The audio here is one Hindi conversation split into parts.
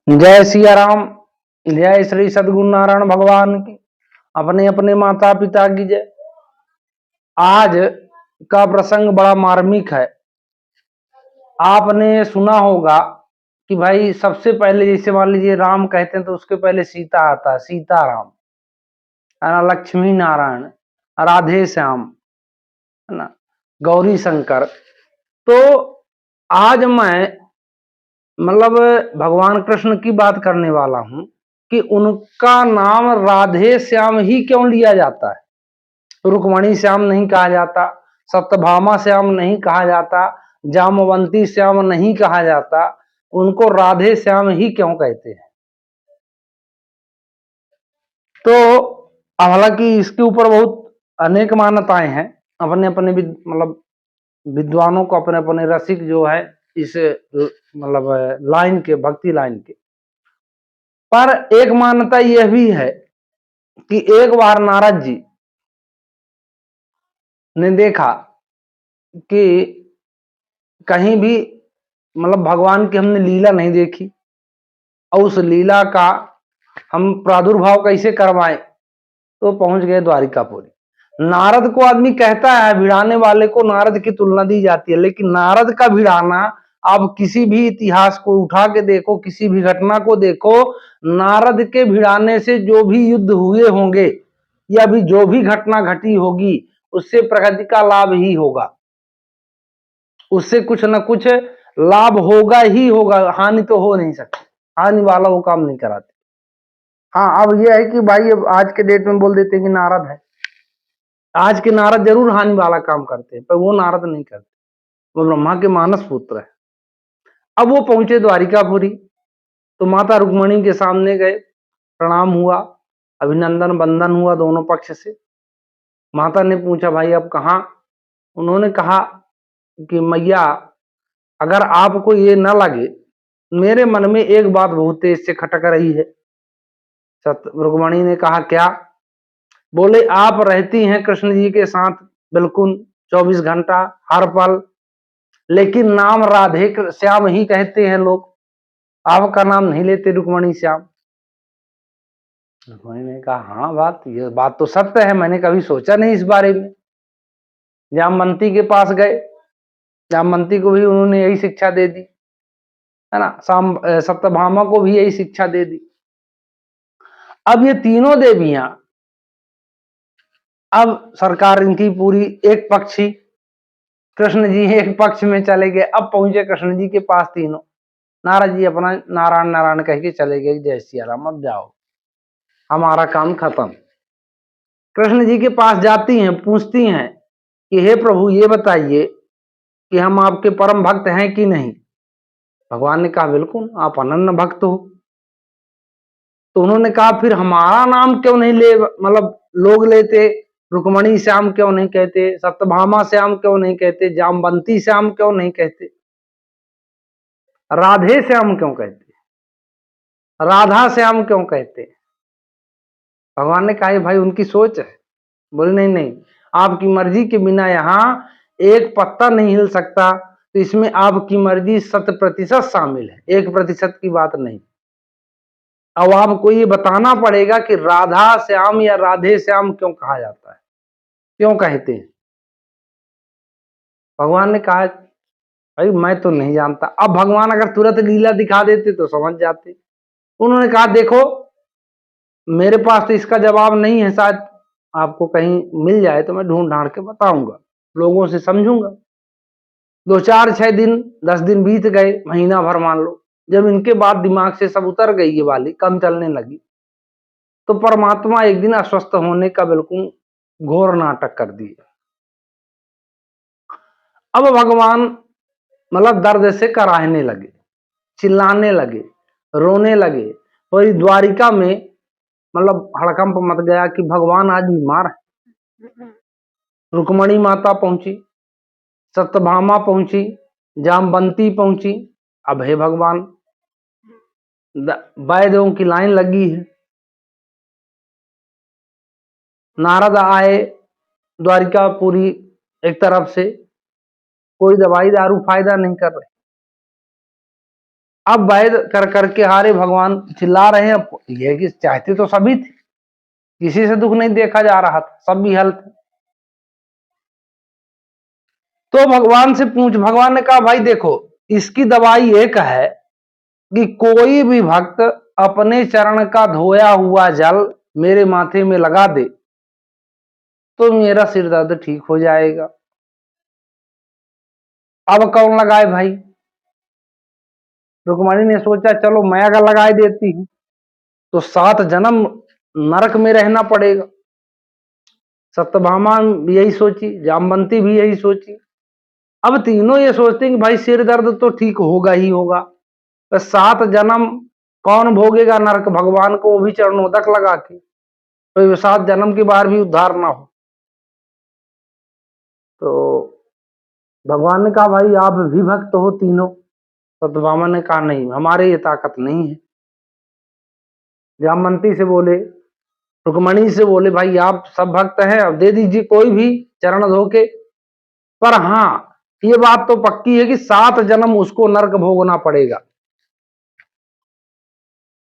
जय सिया राम। जय श्री सद्गुरु नारायण भगवान की। अपने अपने माता पिता की जय। आज का प्रसंग बड़ा मार्मिक है। आपने सुना होगा कि भाई सबसे पहले जैसे मान लीजिए राम कहते हैं तो उसके पहले सीता आता है, सीताराम, है ना, लक्ष्मी नारायण, राधे श्याम, है ना, गौरी शंकर। तो आज मैं भगवान कृष्ण की बात करने वाला हूं कि उनका नाम राधे श्याम ही क्यों लिया जाता है। रुक्मणी श्याम नहीं कहा जाता, सत्यभामा श्याम नहीं कहा जाता, जामवंती श्याम नहीं कहा जाता, उनको राधे श्याम ही क्यों कहते हैं। तो हालांकि इसके ऊपर बहुत अनेक मान्यताएं हैं। अपने अपने विद्वानों को, अपने अपने रसिक जो है इस लाइन के, भक्ति लाइन के। पर एक मान्यता यह भी है कि एक बार नारद जी ने देखा कि कहीं भी भगवान की हमने लीला नहीं देखी और उस लीला का हम प्रादुर्भाव कैसे करवाएं। तो पहुंच गए द्वारिकापुरी। नारद को आदमी कहता है, भिड़ाने वाले को नारद की तुलना दी जाती है, लेकिन नारद का भिड़ाना आप किसी भी इतिहास को उठा के देखो, किसी भी घटना को देखो, नारद के भिड़ाने से जो भी युद्ध हुए होंगे या भी जो भी घटना घटी होगी उससे प्रगति का लाभ ही होगा, उससे कुछ न कुछ लाभ होगा ही होगा, हानि तो हो नहीं सकती। हानि वाला वो काम नहीं कराते। हाँ, अब यह है कि भाई अब आज के डेट में बोल देते हैं कि नारद है। आज के नारद जरूर हानि वाला काम करते हैं, पर वो नारद नहीं करते, वो ब्रह्मा के मानस पुत्र है। अब वो पहुंचे द्वारिकापुरी तो माता रुक्मणी के सामने गए, प्रणाम हुआ, अभिनंदन बंदन हुआ दोनों पक्ष से। माता ने पूछा, भाई अब कहाँ। उन्होंने कहा कि मैया, अगर आपको ये न लगे, मेरे मन में एक बात बहुत तेज से खटक रही है। रुक्मणी ने कहा, क्या। बोले, आप रहती हैं कृष्ण जी के साथ बिल्कुल 24 घंटा हर पल, लेकिन नाम राधे श्याम ही कहते हैं लोग, आपका नाम नहीं लेते रुक्मणी श्याम। रुक्मणी ने कहा, हाँ, ये बात तो सत्य है, मैंने कभी सोचा नहीं इस बारे में। जामवंती के पास गए, जामवंती को भी उन्होंने यही शिक्षा दे दी, है ना, सत्यभामा को भी यही शिक्षा दे दी। अब ये तीनों देवियां, अब सरकार इनकी पूरी एक पक्षी, कृष्ण जी एक पक्ष में चले गए। अब पहुंचे कृष्ण जी के पास तीनों। नारद जी अपना नारायण नारायण कह के चले गए, जय सिया राम, अब जाओ, हमारा काम खत्म। कृष्ण जी के पास जाती हैं, पूछती हैं कि हे प्रभु, ये बताइए कि हम आपके परम भक्त हैं कि नहीं। भगवान ने कहा, बिल्कुल, आप अनन्य भक्त हो। तो उन्होंने कहा, फिर हमारा नाम क्यों नहीं ले, लोग लेते, रुक्मणी श्याम क्यों नहीं कहते, सत्यभामा श्याम क्यों नहीं कहते, जामवंती श्याम क्यों नहीं कहते, राधे श्याम क्यों कहते, राधा श्याम क्यों कहते। भगवान ने कहा, भाई उनकी सोच है। बोले, नहीं नहीं, आपकी मर्जी के बिना यहाँ एक पत्ता नहीं हिल सकता, तो इसमें आपकी मर्जी 100% शामिल है, 1% की बात नहीं। अब आपको ये बताना पड़ेगा कि राधा श्याम या राधे श्याम क्यों कहा जाता है, क्यों कहते हैं। भगवान ने कहा, भाई मैं तो नहीं जानता। अब भगवान अगर तुरंत लीला दिखा देते तो समझ जाते। उन्होंने कहा, देखो, मेरे पास तो इसका जवाब नहीं है, शायद आपको कहीं मिल जाए तो मैं ढूंढ ढांड के बताऊंगा, लोगों से समझूंगा। 2 4 6 दिन 10 दिन बीत गए, महीना भर मान लो। जब इनके बाद दिमाग से सब उतर गई, ये वाली कम चलने लगी, तो परमात्मा एक दिन अस्वस्थ होने का बिल्कुल घोर नाटक कर दिया। अब भगवान दर्द से कराहने लगे, चिल्लाने लगे, रोने लगे। पूरी द्वारिका में हड़कंप मच गया कि भगवान आज बीमार है। रुक्मणी माता पहुंची, सत्यभामा पहुंची, जामवंती पहुंची। अब हे भगवान, वैद्यों की लाइन लगी है। नारद आए द्वारिका पूरी एक तरफ से, कोई दवाई दारू फायदा नहीं कर रहे। अब वैद कर करके हारे भगवान चिल्ला रहे हैं। ये कि चाहते तो सभी थे, किसी से दुख नहीं देखा जा रहा था, सब भी हेल्थ। तो भगवान से भगवान ने कहा भाई देखो, इसकी दवाई एक है कि कोई भी भक्त अपने चरण का धोया हुआ जल मेरे माथे में लगा दे तो मेरा सिर दर्द ठीक हो जाएगा। अब कौन लगाए भाई? रुक्मणी ने सोचा चलो मैं अगर लगाई देती हूं तो 7 जन्म नरक में रहना पड़ेगा। सत्यभामा यही सोची, जामवंती भी यही सोची। अब तीनों ये सोचते हैं कि भाई सिर दर्द तो ठीक होगा ही होगा, तो 7 जन्म कौन भोगेगा नरक? भगवान को वो भी चरणोदक लगा के, तो 7 जन्म के बाहर भी उद्धार ना हो। तो भगवान ने कहा भाई आप भी भक्त हो तीनों। सत्यभामा ने कहा नहीं, हमारे ये ताकत नहीं है। जामवंती से बोले, रुक्मणी से बोले भाई आप सब भक्त हैं, अब दे दीजिए कोई भी चरण धो के। पर हाँ ये बात तो पक्की है कि 7 जन्म उसको नरक भोगना पड़ेगा।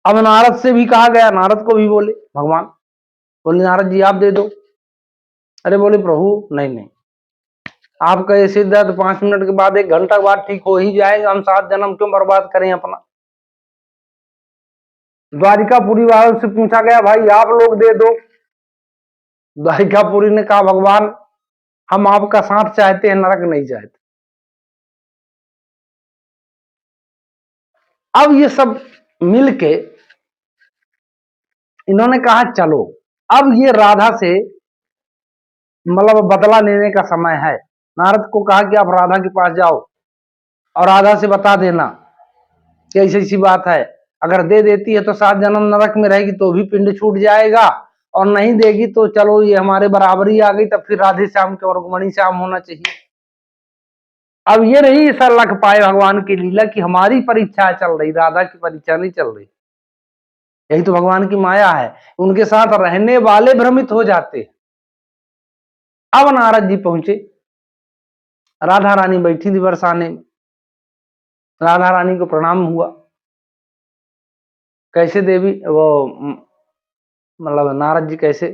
अब नारद से भी कहा गया, नारद को भी बोले भगवान, बोले नारद जी आप दे दो। अरे बोले प्रभु नहीं नहीं, आपका ये सिर दर्द 5 मिनट के बाद 1 घंटा के बाद ठीक हो ही जाएगा, हम 7 जन्म क्यों बर्बाद करें अपना। द्वारिकापुरी वालों से पूछा गया भाई आप लोग दे दो। द्वारिकापुरी ने कहा भगवान हम आपका साथ चाहते हैं, नरक नहीं चाहते। अब ये सब मिलके इन्होंने कहा चलो अब ये राधा से मतलब बदला लेने का समय है। नारद को कहा कि आप राधा के पास जाओ और राधा से बता देना कि ऐसी ऐसी बात है, अगर दे देती है तो 7 जन्म नरक में रहेगी तो भी पिंड छूट जाएगा, और नहीं देगी तो चलो ये हमारे बराबरी आ गई, तब फिर राधे श्याम के और रुक्मणी श्याम होना चाहिए। अब ये नहीं ऐसा लग पाए भगवान की लीला कि हमारी परीक्षा चल रही, राधा की परीक्षा नहीं चल रही। यही तो भगवान की माया है, उनके साथ रहने वाले भ्रमित हो जाते हैं। अब नारद जी पहुंचे, राधा रानी बैठी थी बरसाने में। राधा रानी को प्रणाम हुआ। कैसे देवी वो मतलब नारद जी कैसे?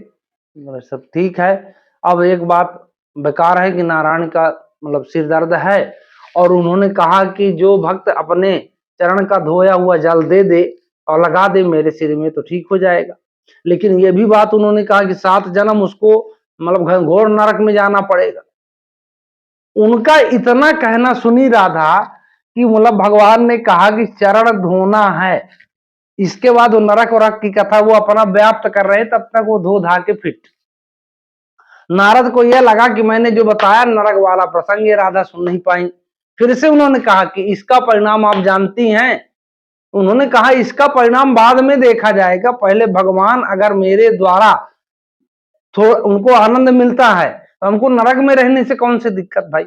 सब ठीक है। अब एक बात बेकार है कि नारायण का मतलब सिर दर्द है, और उन्होंने कहा कि जो भक्त अपने चरण का धोया हुआ जल दे दे और लगा दे मेरे सिर में तो ठीक हो जाएगा। लेकिन ये भी बात उन्होंने कहा कि 7 जन्म उसको मतलब घोर नरक में जाना पड़ेगा। उनका इतना कहना सुनी राधा कि मतलब भगवान ने कहा कि चरण धोना है, इसके बाद वो नरक वरक की कथा वो अपना व्याप्त कर रहे, तब तक वो धो धा के फिट। नारद को यह लगा कि मैंने जो बताया नरक वाला प्रसंग ये राधा सुन नहीं पाई। फिर से उन्होंने कहा कि इसका परिणाम आप जानती हैं। उन्होंने कहा इसका परिणाम बाद में देखा जाएगा, पहले भगवान अगर मेरे द्वारा थोड़ा उनको आनंद मिलता है तो हमको नरक में रहने से कौन सी दिक्कत भाई,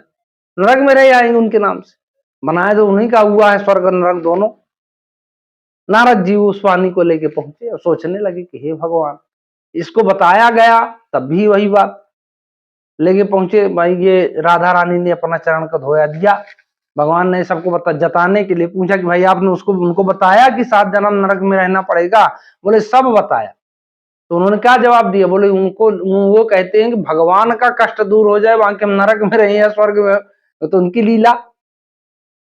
नरक में रह आएंगे उनके नाम से। बनाया तो उन्हीं का हुआ है, स्वर्ग नरक दोनों। नारद जी उस वाणी को लेके पहुंचे और सोचने लगे कि हे भगवान, इसको बताया गया तब भी वही बात लेके पहुंचे भाई। ये राधा रानी ने अपना चरण का धोया दिया, भगवान ने सबको जताने के लिए पूछा कि भाई आपने उसको उनको बताया कि 7 जन्म नरक में रहना पड़ेगा? बोले सब बताया। तो उन्होंने क्या जवाब दिया? बोले उनको वो कहते हैं कि भगवान का कष्ट दूर हो जाए, वहां के हम नरक में रहे या स्वर्ग में, तो उनकी लीला,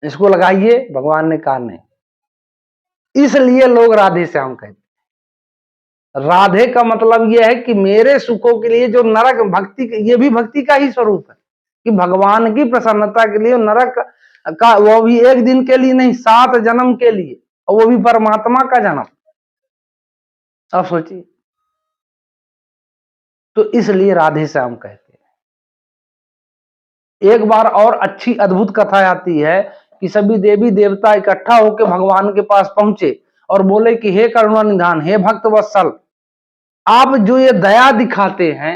इसको लगाइए। भगवान ने कहा नहीं। इसलिए लोग राधे श्याम कहते, राधे का मतलब यह है कि मेरे सुखों के लिए जो नरक भक्ति, ये भी भक्ति का ही स्वरूप है कि भगवान की प्रसन्नता के लिए नरक का, वो भी एक दिन के लिए नहीं, 7 जन्म के लिए, और वो भी परमात्मा का जन्म। अब सोचिए, तो इसलिए राधे श्याम कहते हैं। एक बार और अच्छी अद्भुत कथा आती है कि सभी देवी देवता इकट्ठा होकर भगवान के पास पहुंचे और बोले कि हे करुणा निधान, हे भक्त वत्सल, आप जो ये दया दिखाते हैं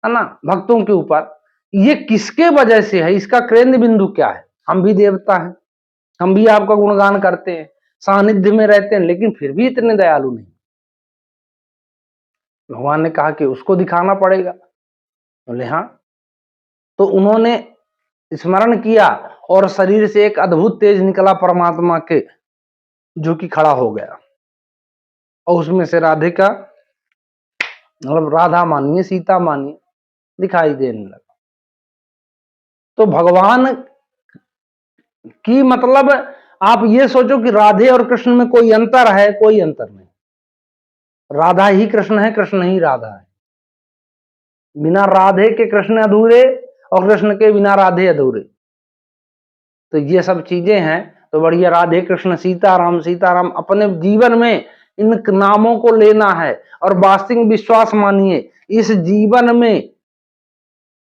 है ना भक्तों के ऊपर, ये किसके वजह से है? इसका केंद्र बिंदु क्या है? हम भी देवता हैं, हम भी आपका गुणगान करते हैं, सानिध्य में रहते हैं, लेकिन फिर भी इतने दयालु नहीं। भगवान ने कहा कि उसको दिखाना पड़ेगा। बोले हाँ। तो उन्होंने स्मरण किया और शरीर से एक अद्भुत तेज निकला परमात्मा के, जो कि खड़ा हो गया और उसमें से राधिका, मतलब राधा मानिए, सीता मानिए, दिखाई देने लगा। तो भगवान की मतलब आप ये सोचो कि राधे और कृष्ण में कोई अंतर है? कोई अंतर नहीं। राधा ही कृष्ण है, कृष्ण ही राधा है। बिना राधे के कृष्ण अधूरे और कृष्ण के बिना राधे अधूरे। तो ये सब चीजें हैं। तो बढ़िया राधे कृष्ण सीताराम सीताराम अपने जीवन में इन नामों को लेना है और वास्तविक विश्वास मानिए इस जीवन में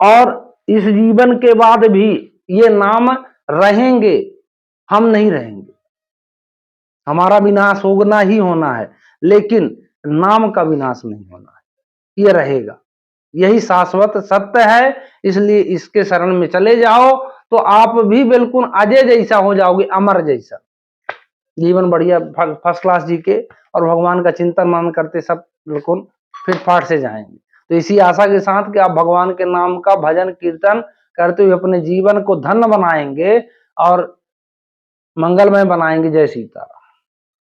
और इस जीवन के बाद भी ये नाम रहेंगे, हम नहीं रहेंगे। हमारा विनाश होना ही होना है, लेकिन नाम का विनाश नहीं होना है, ये रहेगा। यही शाश्वत सत्य है। इसलिए इसके शरण में चले जाओ तो आप भी बिल्कुल अजय जैसा हो जाओगे, अमर जैसा। जीवन बढ़िया फर्स्ट क्लास जी के और भगवान का चिंतन मान करते सब बिल्कुल फिट फाट से जाएंगे। तो इसी आशा के साथ कि आप भगवान के नाम का भजन कीर्तन करते हुए अपने जीवन को धन्य बनाएंगे और मंगलमय बनाएंगे। जय सीताराम।